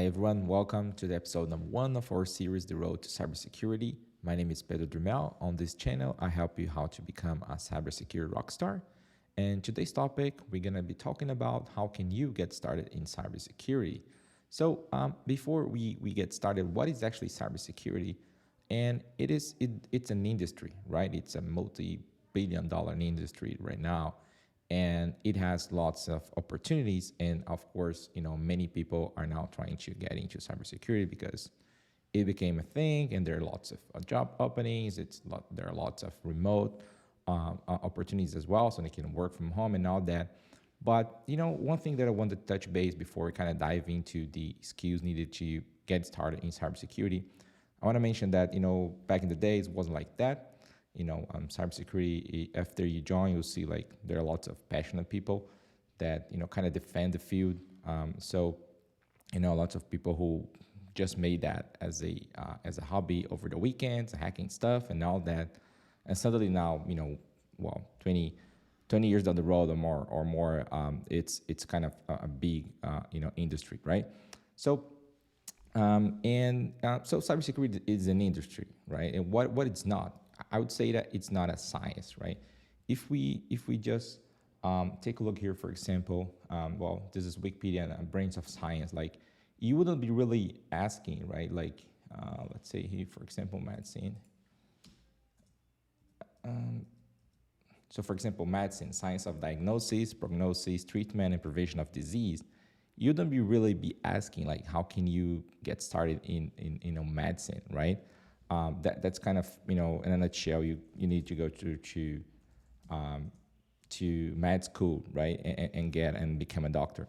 Hi everyone, welcome to the episode number 1 of our series, The Road to Cybersecurity. My name is Pedro Drimel. On this channel, I help you how to become a cybersecurity rockstar. And today's topic, we're gonna be talking about how can you get started in cybersecurity. So before we get started, what is actually cybersecurity? And it's an industry, right? It's a multi-billion dollar industry right now, and it has lots of opportunities. And of course, many people are now trying to get into cybersecurity because it became a thing, and there are lots of job openings. There are lots of remote opportunities as well, so they can work from home and all that. But one thing that I want to touch base before we kind of dive into the skills needed to get started in cybersecurity, I want to mention that back in the days it wasn't like that. Cybersecurity, after you join, you'll see like there are lots of passionate people that kind of defend the field. So lots of people who just made that as a hobby over the weekends, hacking stuff and all that. And suddenly now, 20 years down the road or more, it's kind of a big industry, right? So so cybersecurity is an industry, right? And what it's not, I would say that it's not a science, right? If we just take a look here, for example, this is Wikipedia and Brains of Science. Like, you wouldn't be really asking, right? Like, let's say here, for example, medicine. So, for example, medicine, science of diagnosis, prognosis, treatment, and prevention of disease. You wouldn't be really be asking like, how can you get started in medicine, right? That's kind of in a nutshell. You need to go to med school, right, and become a doctor.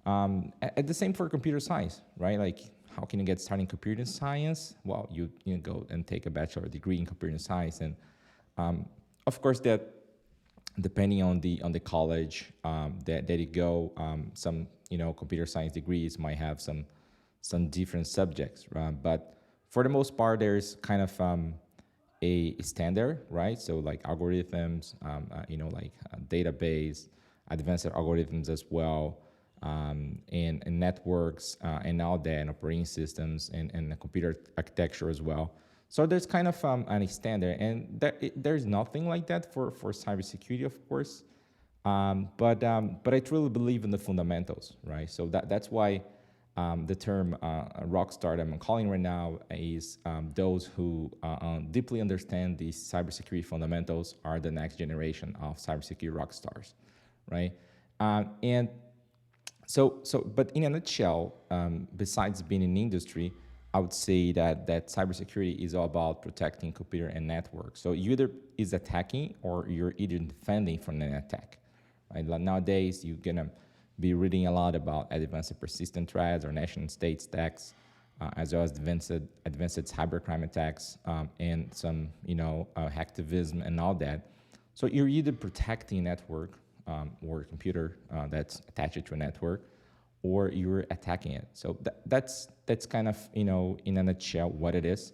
At the same for computer science, right? Like, how can you get started in computer science? Well, you go and take a bachelor degree in computer science, and of course that depending on the college that you go, some computer science degrees might have some different subjects, but for the most part, there's kind of a standard, right? So like algorithms, like database, advanced algorithms as well, and networks, and all that, and operating systems, and the computer architecture as well. So there's kind of a standard, and there's nothing like that for cybersecurity, of course. But I truly believe in the fundamentals, right? So that's why the term rockstar that I'm calling right now is those who deeply understand these cybersecurity fundamentals are the next generation of cybersecurity rock stars, right? And but in a nutshell, besides being in industry, I would say that cybersecurity is all about protecting computer and network. So you either is attacking or you're either defending from an attack, right? Like nowadays, you're gonna be reading a lot about advanced persistent threats or nation state attacks, as well as advanced cybercrime attacks, and some hacktivism and all that. So you're either protecting a network or a computer that's attached to a network, or you're attacking it. So that's kind of in a nutshell what it is.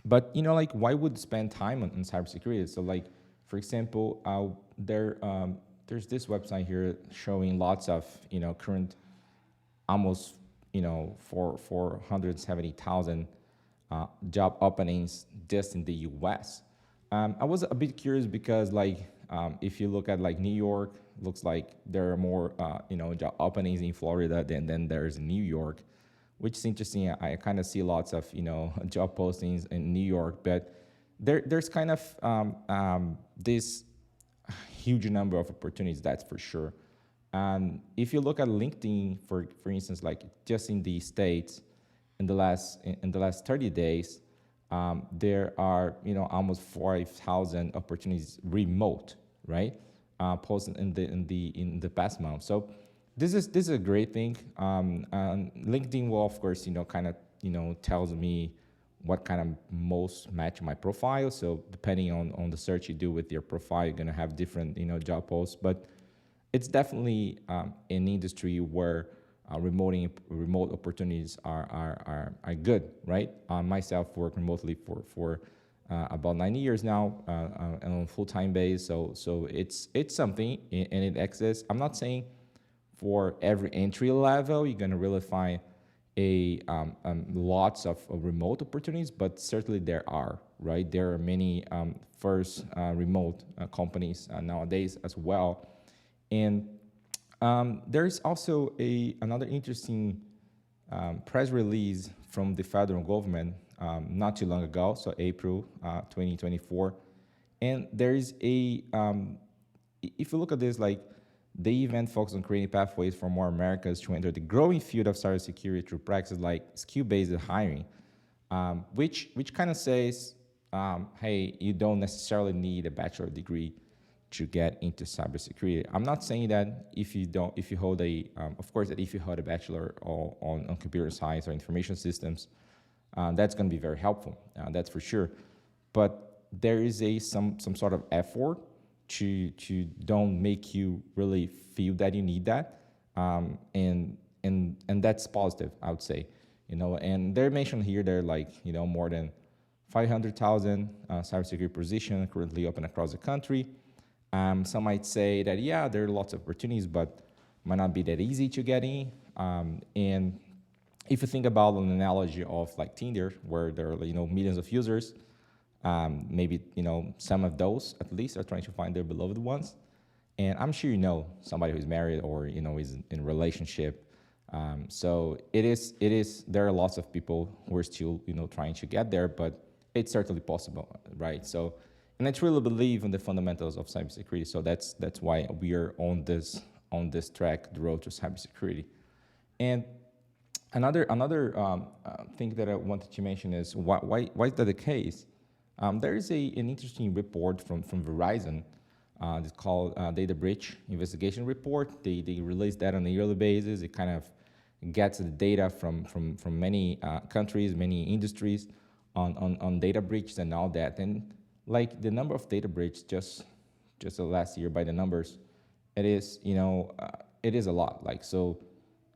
But like, why would spend time on cybersecurity? So like, for example, there's this website here showing lots of current almost 470,000 job openings just in the U.S. I was a bit curious because like if you look at like New York, looks like there are more job openings in Florida than there's in New York, which is interesting. I kind of see lots of job postings in New York, but there's kind of this huge number of opportunities, that's for sure. If you look at LinkedIn, for instance, like just in the States, in the last 30 days, there are almost 5,000 opportunities remote, right? Posted in the past month. So this is a great thing. LinkedIn will, of course, kind of tells me what kind of most match my profile. So depending on the search you do with your profile, you're gonna have different job posts. But it's definitely an industry where remote opportunities are good, right? Myself work remotely for about 9 years now, and on a full-time base. So it's something, and it exists. I'm not saying for every entry level, you're going to really find lots of remote opportunities, but certainly there are, right? There are many first remote companies nowadays as well. And there's also another interesting press release from the federal government not too long ago, so April 2024. And there is if you look at this, like, the event focused on creating pathways for more Americans to enter the growing field of cybersecurity through practices like skill-based hiring, which kind of says, hey, you don't necessarily need a bachelor degree to get into cybersecurity. I'm not saying that if you hold of course, that if you hold a bachelor on computer science or information systems, that's going to be very helpful. That's for sure. But there is some sort of effort to don't make you really feel that you need that, and that's positive, I would say. And they're mentioned here, they're like, more than 500,000 cybersecurity positions currently open across the country. Some might say that, yeah, there are lots of opportunities, but might not be that easy to get in. And if you think about an analogy of like Tinder, where there are millions of users, maybe some of those at least are trying to find their beloved ones. And I'm sure somebody who's married or is in a relationship. So it is. There are lots of people who are still trying to get there, but it's certainly possible, right? So, and I truly believe in the fundamentals of cybersecurity. So that's why we are on this track, the road to cybersecurity. And another thing that I wanted to mention is why is that the case? There is an interesting report from Verizon. It's called Data Breach Investigation Report. They release that on a yearly basis. It kind of gets the data from many countries, many industries on data breaches and all that. And like the number of data breaches just the last year, by the numbers, it is it is a lot. Like, so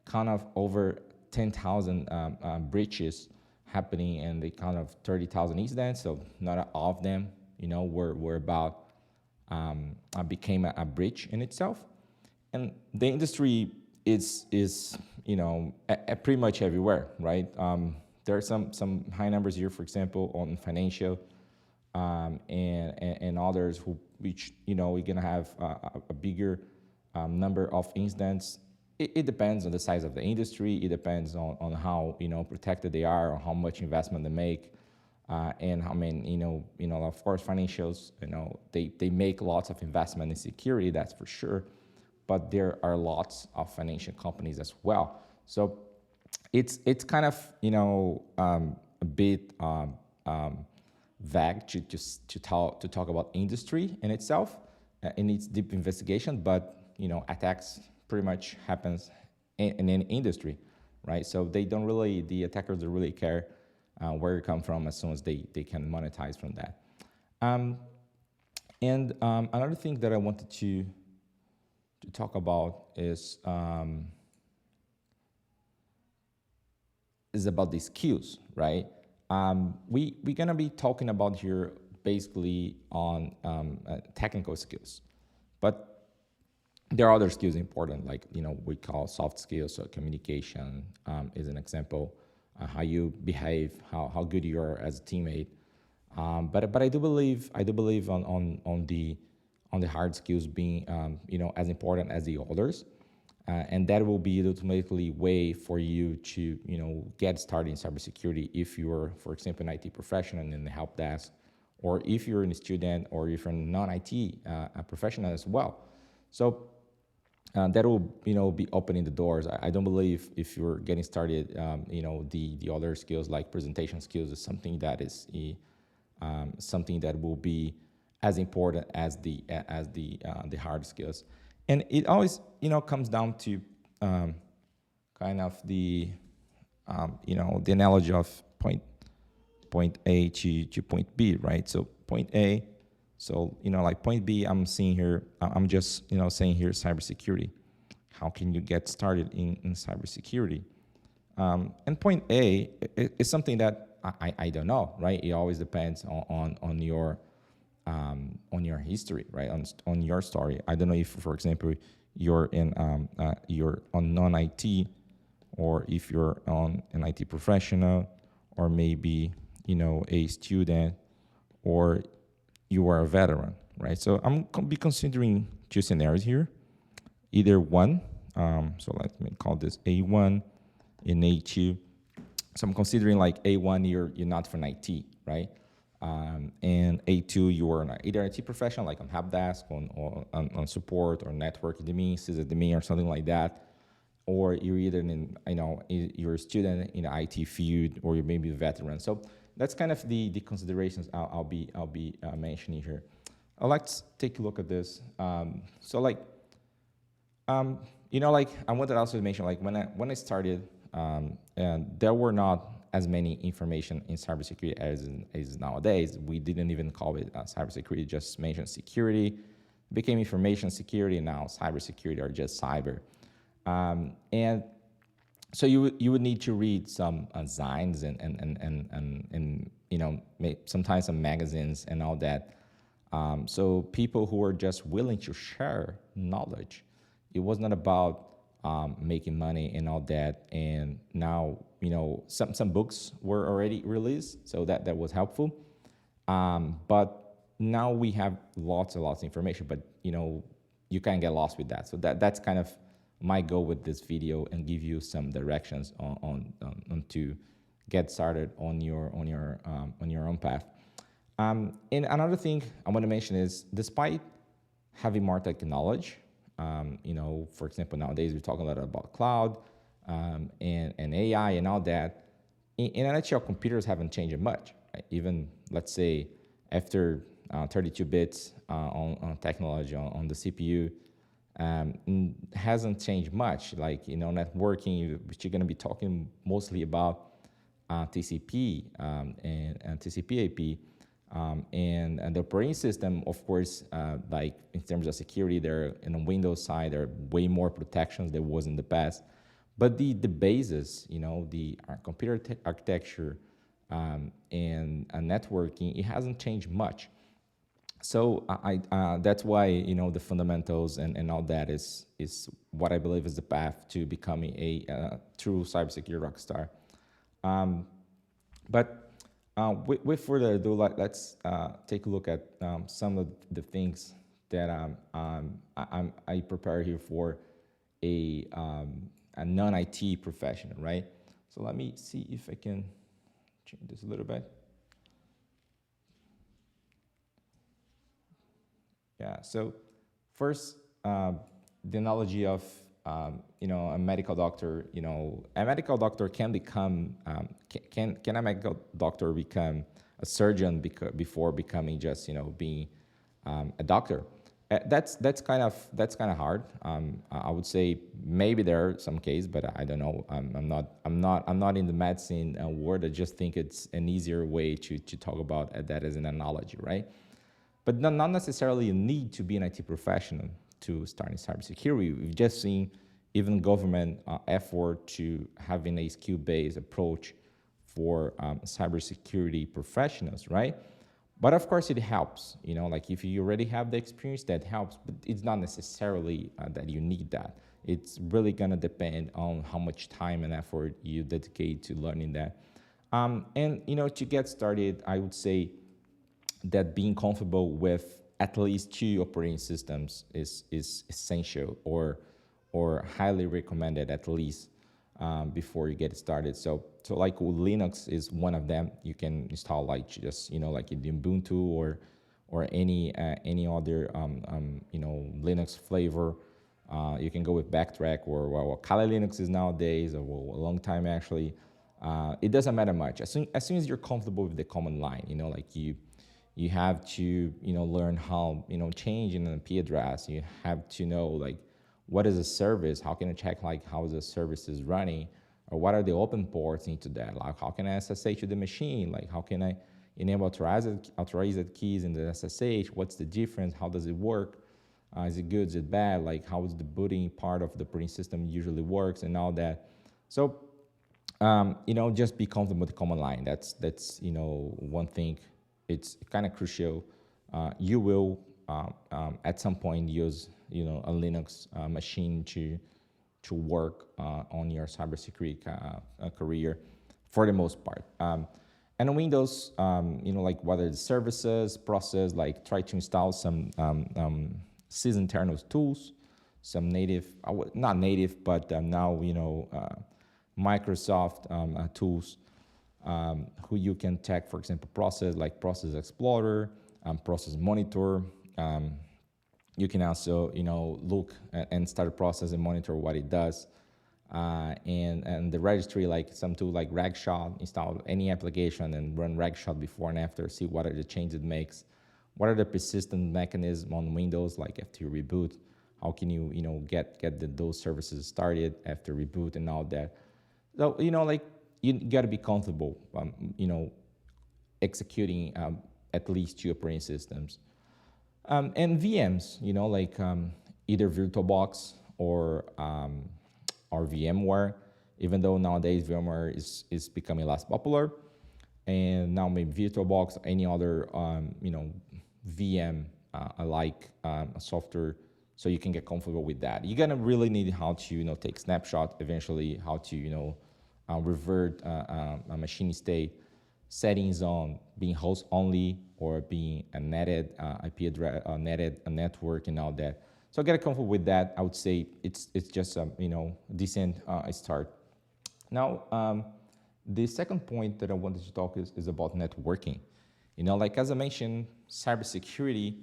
kind of over 10,000 breaches happening, and they kind of 30,000 incidents. So not all of them were about became a breach in itself. And the industry is pretty much everywhere, right? There are some high numbers here, for example, on financial, and others which we're gonna have a bigger number of incidents. It depends on the size of the industry. It depends on how protected they are, or how much investment they make, and how many of course financials they make lots of investment in security, that's for sure. But there are lots of financial companies as well. So it's kind of a bit vague to talk about industry in itself, in its deep investigation. But attacks pretty much happens in an industry, right? So the attackers don't really care where you come from, as soon as they can monetize from that. And another thing that I wanted to talk about is about the skills, right? We're gonna be talking about here basically on technical skills, but there are other skills important, like we call soft skills. So communication is an example, how you behave, how good you are as a teammate. But I do believe on the hard skills being as important as the others, and that will be the ultimately way for you to get started in cybersecurity if you're, for example, an IT professional in the help desk, or if you're a student, or if you're a non-IT professional as well. So that will be opening the doors. I don't believe if you're getting started, the other skills like presentation skills is something that is something that will be as important as the hard skills. And it always comes down to kind of the the analogy of point A to point B, right? So point A. So, like point B, I'm seeing here, I'm just, saying here, cybersecurity. How can you get started in cybersecurity? And point A is something that I don't know, right? It always depends on your history, right? On your story. I don't know if, for example, you're on non-IT, or if you're on an IT professional, or maybe a student, or you are a veteran, right? So I'm gonna be considering two scenarios here, either one. So let me call this A1 and A2. So I'm considering like A1, you're not from IT, right? And A2, you are either IT professional, like on help desk, on support, or network admin, sysadmin, or something like that, or you're either you're a student in the IT field, or you're maybe a veteran. So that's kind of the considerations I'll be mentioning here. Let's take a look at this. So like like I wanted also to mention, like when I started, and there were not as many information in cybersecurity as nowadays. We didn't even call it cybersecurity; just mentioned security. It became information security, and now cybersecurity or just cyber. And so you would need to read some zines and sometimes some magazines and all that. So people who are just willing to share knowledge. It was not about making money and all that. And now, some books were already released, so that was helpful. But now we have lots and lots of information, but you can get lost with that. So that's kind of my goal with this video, and give you some directions on to get started on your own path. And another thing I want to mention is, despite having more technology, for example, nowadays we're talking a lot about cloud and AI and all that. In a nutshell, computers haven't changed much. Right? Even, let's say, after 32 bits on technology on the CPU, hasn't changed much. Like, networking, you're going to be talking mostly about TCP and TCP/IP. And the operating system, of course, like in terms of security, there in the Windows side, there are way more protections than was in the past. But the basis, the computer architecture and networking, it hasn't changed much. So that's why the fundamentals and all that is what I believe is the path to becoming a true cybersecurity rockstar. But with further ado, let's take a look at some of the things that I prepare here for a non-IT professional, right? So let me see if I can change this a little bit. Yeah. So first, the analogy of a medical doctor. A medical doctor can become can a medical doctor become a surgeon before becoming just being a doctor? That's kind of hard. I would say maybe there are some cases, but I don't know. I'm not in the medicine world. I just think it's an easier way to talk about that as an analogy, right? But not necessarily you need to be an IT professional to start in cybersecurity. We've just seen even government effort to having a skill-based approach for cybersecurity professionals, right? But of course it helps, like if you already have the experience, that helps, but it's not necessarily that you need that. It's really gonna depend on how much time and effort you dedicate to learning that. And to get started, I would say that being comfortable with at least 2 operating systems is essential, or highly recommended at least before you get started. So like Linux is one of them. You can install like just like in Ubuntu or any other Linux flavor. You can go with Backtrack or Kali Linux is nowadays, or a long time actually. It doesn't matter much. As soon as you're comfortable with the command line, like you have to learn how changing an IP address. You have to know like what is a service, how can I check like how the service is running, or what are the open ports into that, like how can I SSH to the machine, like how can I enable authorized keys in the SSH, what's the difference, how does it work, is it good, is it bad, like how is the booting part of the operating system usually works and all that. So just be comfortable with the command line. That's one thing. It's kind of crucial. You will at some point use a Linux machine to work on your cybersecurity career for the most part. And Windows, like whether the services process, like try to install some sysinternal tools, some native, not native, but now Microsoft tools who you can tag, for example, process like Process Explorer, Process Monitor. You can also, look and start a process and monitor what it does. And the registry, like some tool like Ragshot, install any application and run Ragshot before and after, see what are the changes it makes, what are the persistent mechanisms on Windows, like after you reboot, how can you, get those services started after reboot and all that. So, like you got to be comfortable, executing at least two operating systems. And VMs, like either VirtualBox or VMware, even though nowadays VMware is becoming less popular. And now maybe VirtualBox, any other, VM like software, so you can get comfortable with that. You're gonna really need how to, take snapshot eventually, how to, revert a machine state settings on being host only or being a netted IP address, netted a network and all that. So get comfortable with that. I would say it's just a decent start. Now, the second point that I wanted to talk is about networking. Like as I mentioned, cybersecurity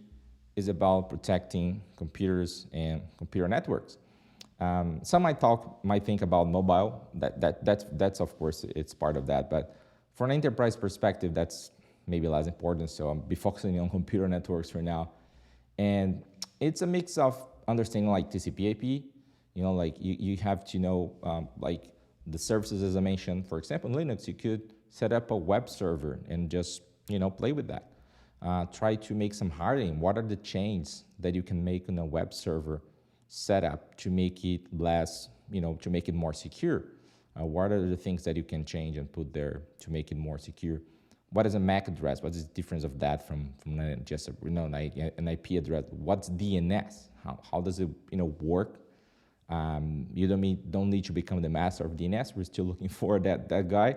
is about protecting computers and computer networks. Some might think about mobile. That's of course it's part of that, but from an enterprise perspective, that's maybe less important. So I'll be focusing on computer networks for now, and it's a mix of understanding like TCP/IP. Like you have to know like the services as I mentioned. For example, in Linux, you could set up a web server and just play with that. Try to make some hardening. What are the chains that you can make in a web server setup to make it less, to make it more secure? What are the things that you can change and put there to make it more secure? What is a MAC address? What is the difference of that from just an IP address? What's DNS? How does it work? You don't need to become the master of DNS. We're still looking for that guy.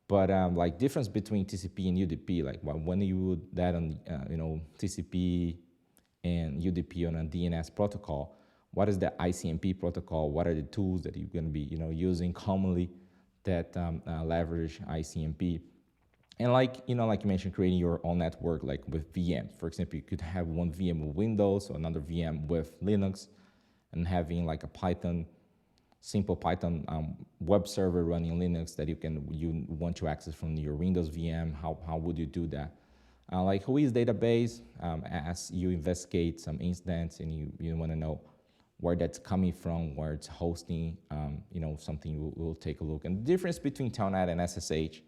But like difference between TCP and UDP, like when you would that on TCP and UDP on a DNS protocol, what is the ICMP protocol? What are the tools that you're going to be using commonly that leverage ICMP? And like you mentioned, creating your own network like with VMs. For example, you could have one VM with Windows, or another VM with Linux, and having like a simple Python web server running Linux that you want to access from your Windows VM. How would you do that? Like Whois database, as you investigate some incidents and you want to know where that's coming from, where it's hosting, something we'll take a look. And the difference between Telnet and SSH,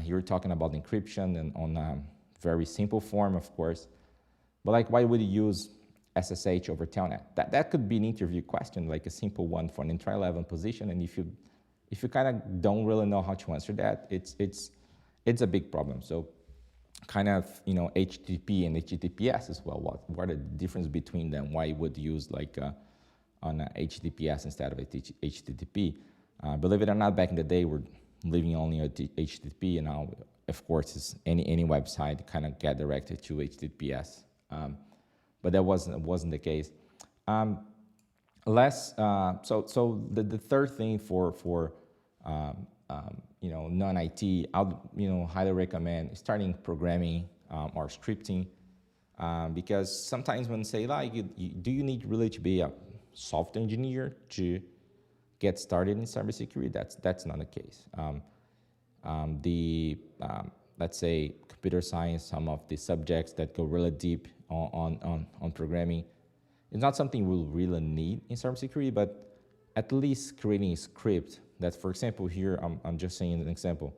here we're talking about encryption and on a very simple form, of course. But like, why would you use SSH over Telnet? That could be an interview question, like a simple one for an entry-level position. And if you kind of don't really know how to answer that, it's a big problem. So kind of HTTP and HTTPS as well. What are the difference between them? Why would you use like on a HTTPS instead of HTTP? Believe it or not, back in the day, we're living only on HTTP, and now, of course, it's any website kind of get directed to HTTPS. But that wasn't the case. So the third thing for non-IT, I'll highly recommend starting programming or scripting, because sometimes when say like, do you need really to be a software engineer to get started in cybersecurity? That's not the case. Let's say computer science, some of the subjects that go really deep on programming, it's not something we'll really need in cybersecurity, but at least creating a script that, for example, here I'm just saying an example.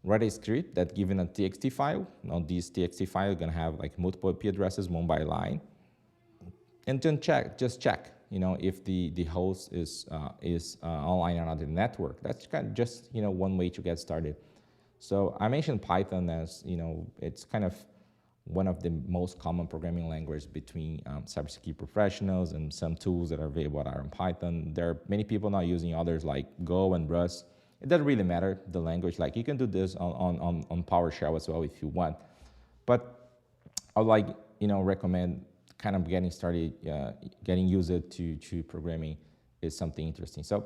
Write a script that given a TXT file. Now this TXT file is gonna have like multiple IP addresses, one by line, and then just check, if the host is online on another network. That's kind of just one way to get started. So I mentioned Python as it's kind of one of the most common programming languages between cybersecurity professionals, and some tools that are available are in Python. There are many people now using others like Go and Rust. It doesn't really matter the language. Like you can do this on PowerShell as well if you want. But I would like, recommend kind of getting started, getting used to programming is something interesting. So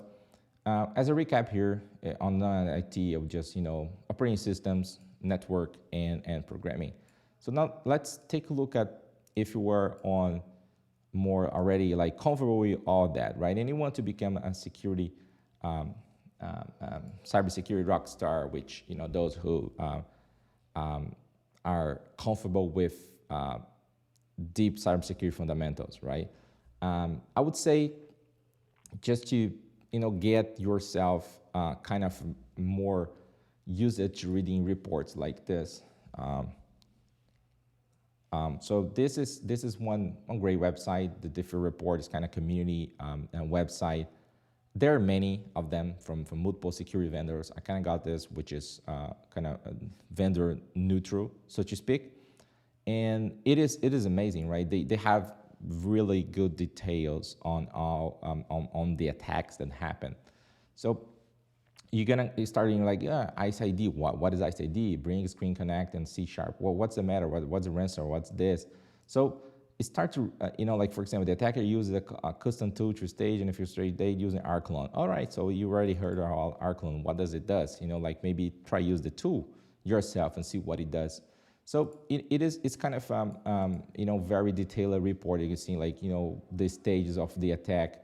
as a recap here, on IT, of just, operating systems, network, and programming. So now let's take a look at if you were on more already like comfortable with all that, right? And you want to become a security, cybersecurity rock star, which, those who are comfortable with deep cybersecurity fundamentals, right? I would say just to, get yourself kind of more usage reading reports like this. So this is one great website. The Differ report is kind of community and website. There are many of them from multiple security vendors. I kind of got this, which is kind of vendor neutral, so to speak. And it is amazing, right? They have really good details on all on the attacks that happen. So you're starting like, ICE ID. What is ICE ID? Bring screen connect and C#. Well, what's the matter? What's the ransomware? What's this? So it starts to, like for example, the attacker uses a custom tool to stage and infiltrate data using Arclone. All right, so you already heard about Arclone. What does it does? Like maybe try use the tool yourself and see what it does. So it's kind of very detailed report. You can see like the stages of the attack.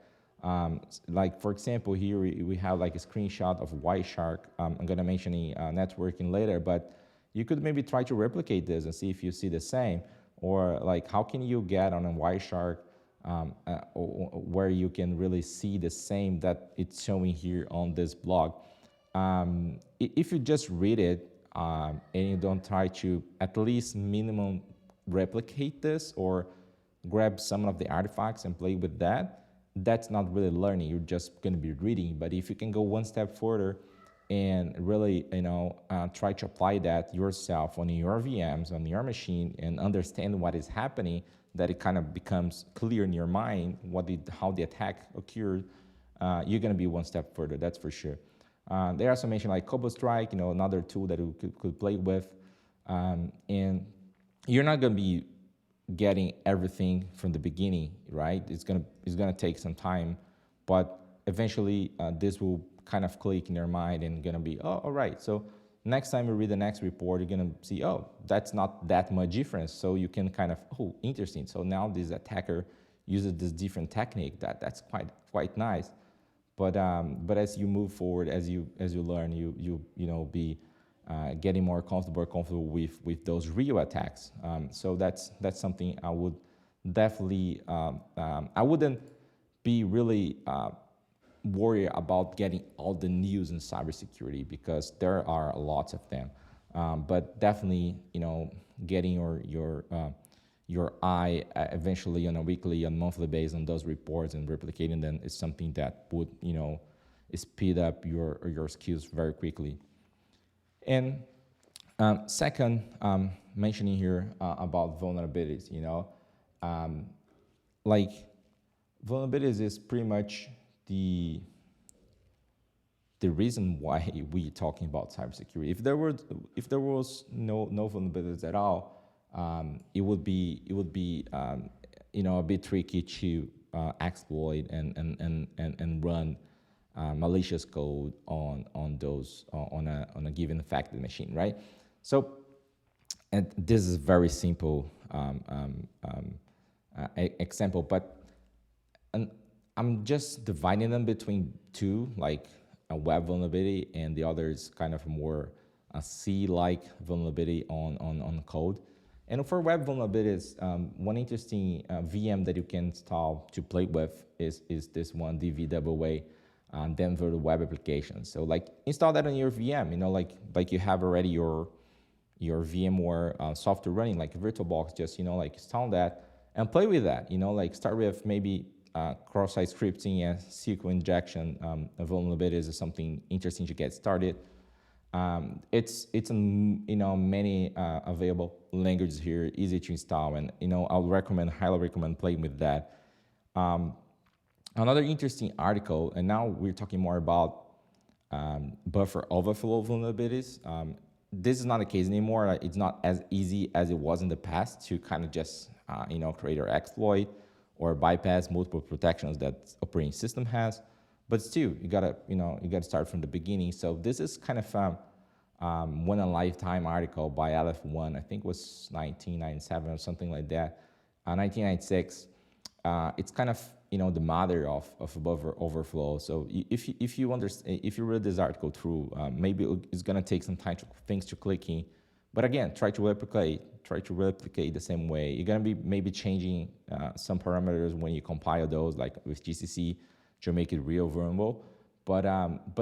Like for example, here we have like a screenshot of Wireshark. I'm gonna mention networking later, but you could maybe try to replicate this and see if you see the same, or like how can you get on a Wireshark where you can really see the same that it's showing here on this blog. If you just read it and you don't try to at least minimum replicate this or grab some of the artifacts and play with that, that's not really learning. You're just going to be reading. But if you can go one step further and really, try to apply that yourself on your VMs, on your machine, and understand what is happening, that it kind of becomes clear in your mind how the attack occurred, you're going to be one step further. That's for sure. They also mentioned like Kobo Strike, another tool that you could play with, and you're not going to be getting everything from the beginning, right? It's gonna take some time, but eventually this will kind of click in your mind and gonna be, oh, all right. So next time you read the next report, you're gonna see, oh, that's not that much difference. So you can kind of, oh, interesting. So now this attacker uses this different technique. That's quite nice. But as you move forward, as you learn, you be getting more comfortable with those real attacks. So that's something I would definitely, I wouldn't be really worried about getting all the news in cybersecurity, because there are lots of them. But definitely, getting your eye eventually on a weekly and monthly basis on those reports and replicating them is something that would, speed up your skills very quickly. And second, mentioning here about vulnerabilities, like vulnerabilities is pretty much the reason why we're talking about cybersecurity. If there was no vulnerabilities at all, it would be a bit tricky to exploit and run malicious code on those on a given affected machine, right? So, and this is very simple example, but I'm just dividing them between two, like a web vulnerability, and the other is kind of more a C-like vulnerability on code. And for web vulnerabilities, one interesting VM that you can install to play with is this one, DVAA, Denver Web Application. So like install that on your VM, like you have already your VMware software running, like VirtualBox, just, like install that and play with that, like start with maybe cross-site scripting and SQL injection vulnerabilities is something interesting to get started. It's in many available languages here, easy to install, and I would highly recommend playing with that. Um, Another interesting article, and now we're talking more about buffer overflow vulnerabilities. This is not the case anymore. Like, it's not as easy as it was in the past to kind of just create or exploit or bypass multiple protections that operating system has. But still, you gotta start from the beginning. So this is kind of one in a lifetime article by Aleph One. I think it was 1997 or something like that. 1996. It's kind of the mother of buffer overflow. So if you read this article through, maybe it's gonna take some time to things to click in. But again, try to replicate the same way. You're gonna be maybe changing some parameters when you compile those, like with GCC, to make it real vulnerable. But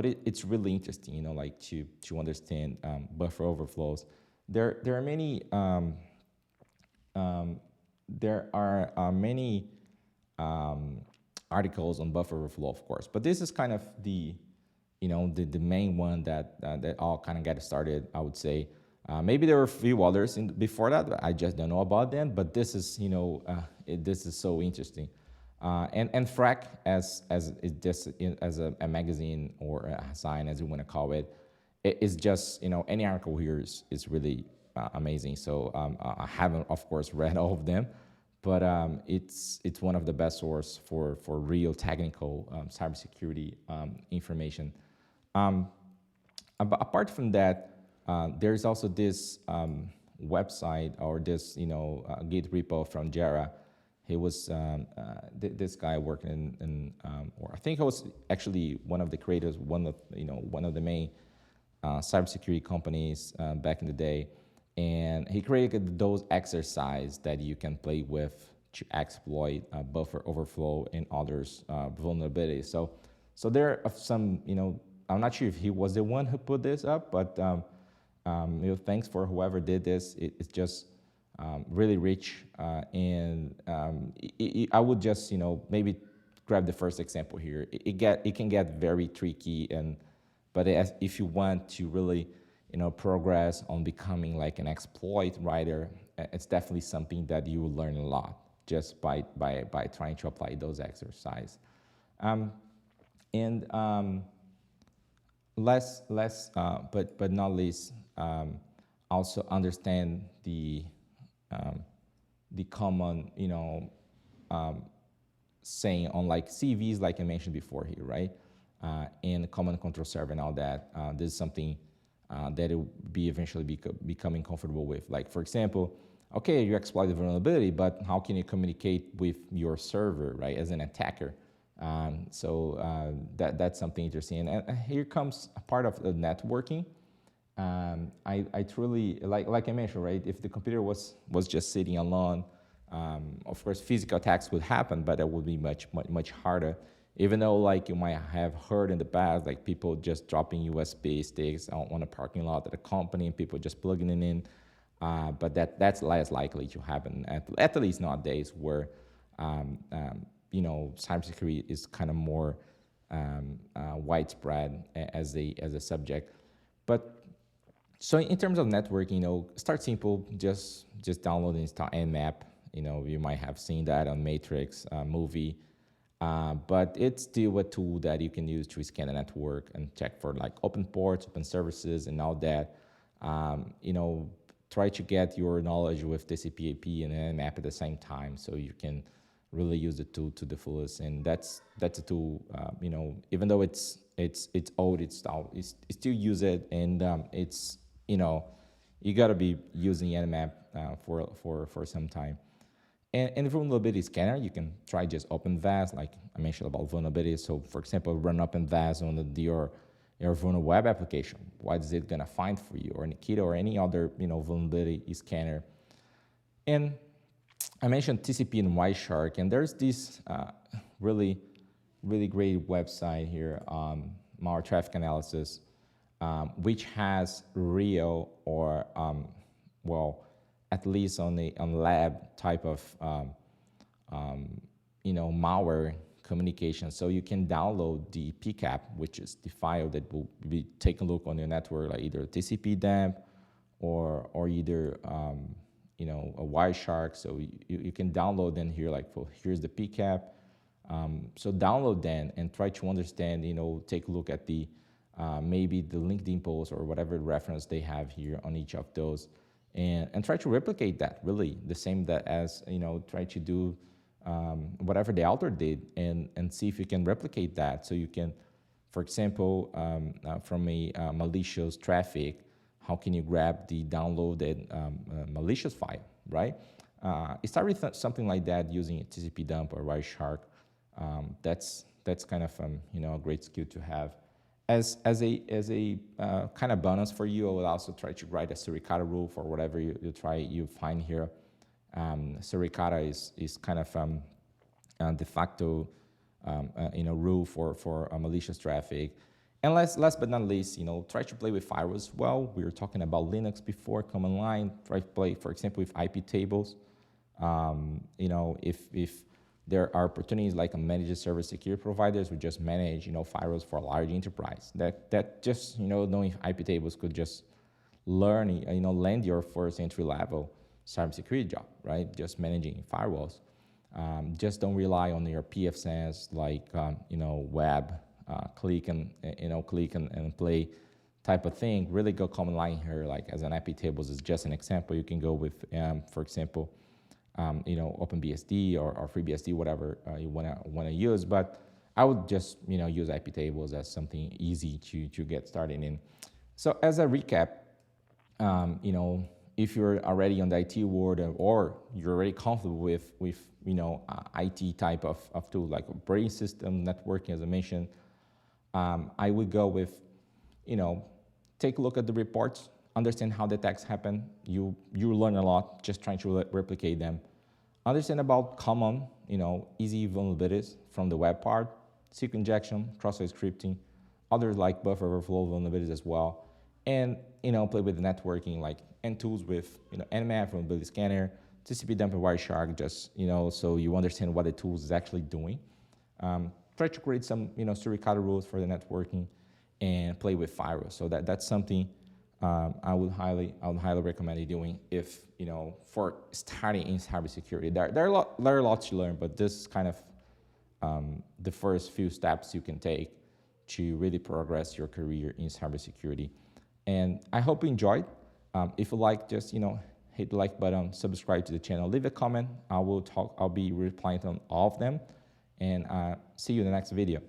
it's really interesting, like to understand buffer overflows. There are many many articles on buffer overflow, of course. But this is kind of the main one that all kind of got started, I would say. Maybe there were a few others before that, but I just don't know about them. But this is this is so interesting. And Frack, as it just as a magazine or a sign, as you want to call it, is just any article here is really amazing. So I haven't, of course, read all of them, but it's one of the best source for real technical cybersecurity information. Apart from that, there's also this website or this Git repo from Jera. He was this guy working or I think he was actually one of the creators, one of the main cybersecurity companies back in the day, and he created those exercises that you can play with to exploit buffer overflow and others vulnerabilities. So there are some, I'm not sure if he was the one who put this up, but thanks for whoever did this. It's just really rich, and I would just maybe grab the first example here. It can get very tricky, but if you want to really progress on becoming like an exploit writer, it's definitely something that you will learn a lot just by trying to apply those exercises. And less but not least, also understand the common saying on like CVs, like I mentioned before here, right? And command control server and all that. This is something that it will be eventually becoming comfortable with. Like, for example, okay, you exploit the vulnerability, but how can you communicate with your server, right, as an attacker? That's something interesting. And here comes a part of the networking. I truly, like I mentioned, right, if the computer was just sitting alone, of course, physical attacks would happen, but it would be much harder. Even though, like, you might have heard in the past, like, people just dropping USB sticks on a parking lot at a company and people just plugging it in. But that's less likely to happen, at least nowadays, where cybersecurity is kind of more widespread as a subject. But so in terms of networking, start simple. Just download and install Nmap. You might have seen that on Matrix movie. But it's still a tool that you can use to scan the network and check for like open ports, open services, and all that. Try to get your knowledge with TCP/IP and Nmap at the same time, so you can really use the tool to the fullest. And that's a tool. Even though it's old, it's still use it, and it's you gotta be using Nmap for some time. And the vulnerability scanner, you can try just OpenVAS, like I mentioned about vulnerabilities. So, for example, run OpenVAS on your vulnerable web application. What is it gonna find for you, or Nikita, or any other vulnerability scanner? And I mentioned TCP and Wireshark, and there's this really great website here, malware traffic analysis, which has real or at least on lab type of malware communication. So you can download the PCAP, which is the file that will be take a look on your network, like either TCP dump or either a Wireshark. So you can download then here, like, well, here's the PCAP. So download then and try to understand, take a look at the maybe the LinkedIn post or whatever reference they have here on each of those, and try to replicate that, really the same that as try to do whatever the author did, and see if you can replicate that. So you can, for example, from a malicious traffic, how can you grab the downloaded malicious file, right? Start with something like that using a TCP dump or Wireshark. That's kind of a great skill to have. As a kind of bonus for you, I will also try to write a suricata rule for whatever you find here. Suricata is kind of de facto rule for malicious traffic. And last but not least, try to play with firewalls as well. We were talking about Linux before, command line. Try to play, for example, with IP tables. If there are opportunities like a managed service security providers who just manage, firewalls for a large enterprise. That just, knowing IP tables could just learn, land your first entry level cybersecurity job, right? Just managing firewalls. Just don't rely on your PFSense like, web, click and play type of thing. Really go command line here, like as an IP tables is just an example. You can go with, for example, OpenBSD or FreeBSD, whatever you wanna use. But I would just use IP tables as something easy to get started in. So as a recap, if you're already on the IT world or you're already comfortable with IT type of tool like operating system, networking, as I mentioned, I would go with take a look at the reports. Understand how the attacks happen. You learn a lot just trying to replicate them. Understand about common, easy vulnerabilities from the web part, secret injection, cross-site scripting, others like buffer overflow vulnerabilities as well, and play with the networking and tools with Nmap, vulnerability scanner, TCP dump and Wireshark, just so you understand what the tools is actually doing. Try to create some suricata rules for the networking and play with firewalls. So that's something. I would highly recommend you doing if for starting in cybersecurity. There are lots to learn, but this is kind of the first few steps you can take to really progress your career in cybersecurity. And I hope you enjoyed. If you like, just hit the like button, subscribe to the channel, leave a comment. I'll be replying on all of them, and see you in the next video.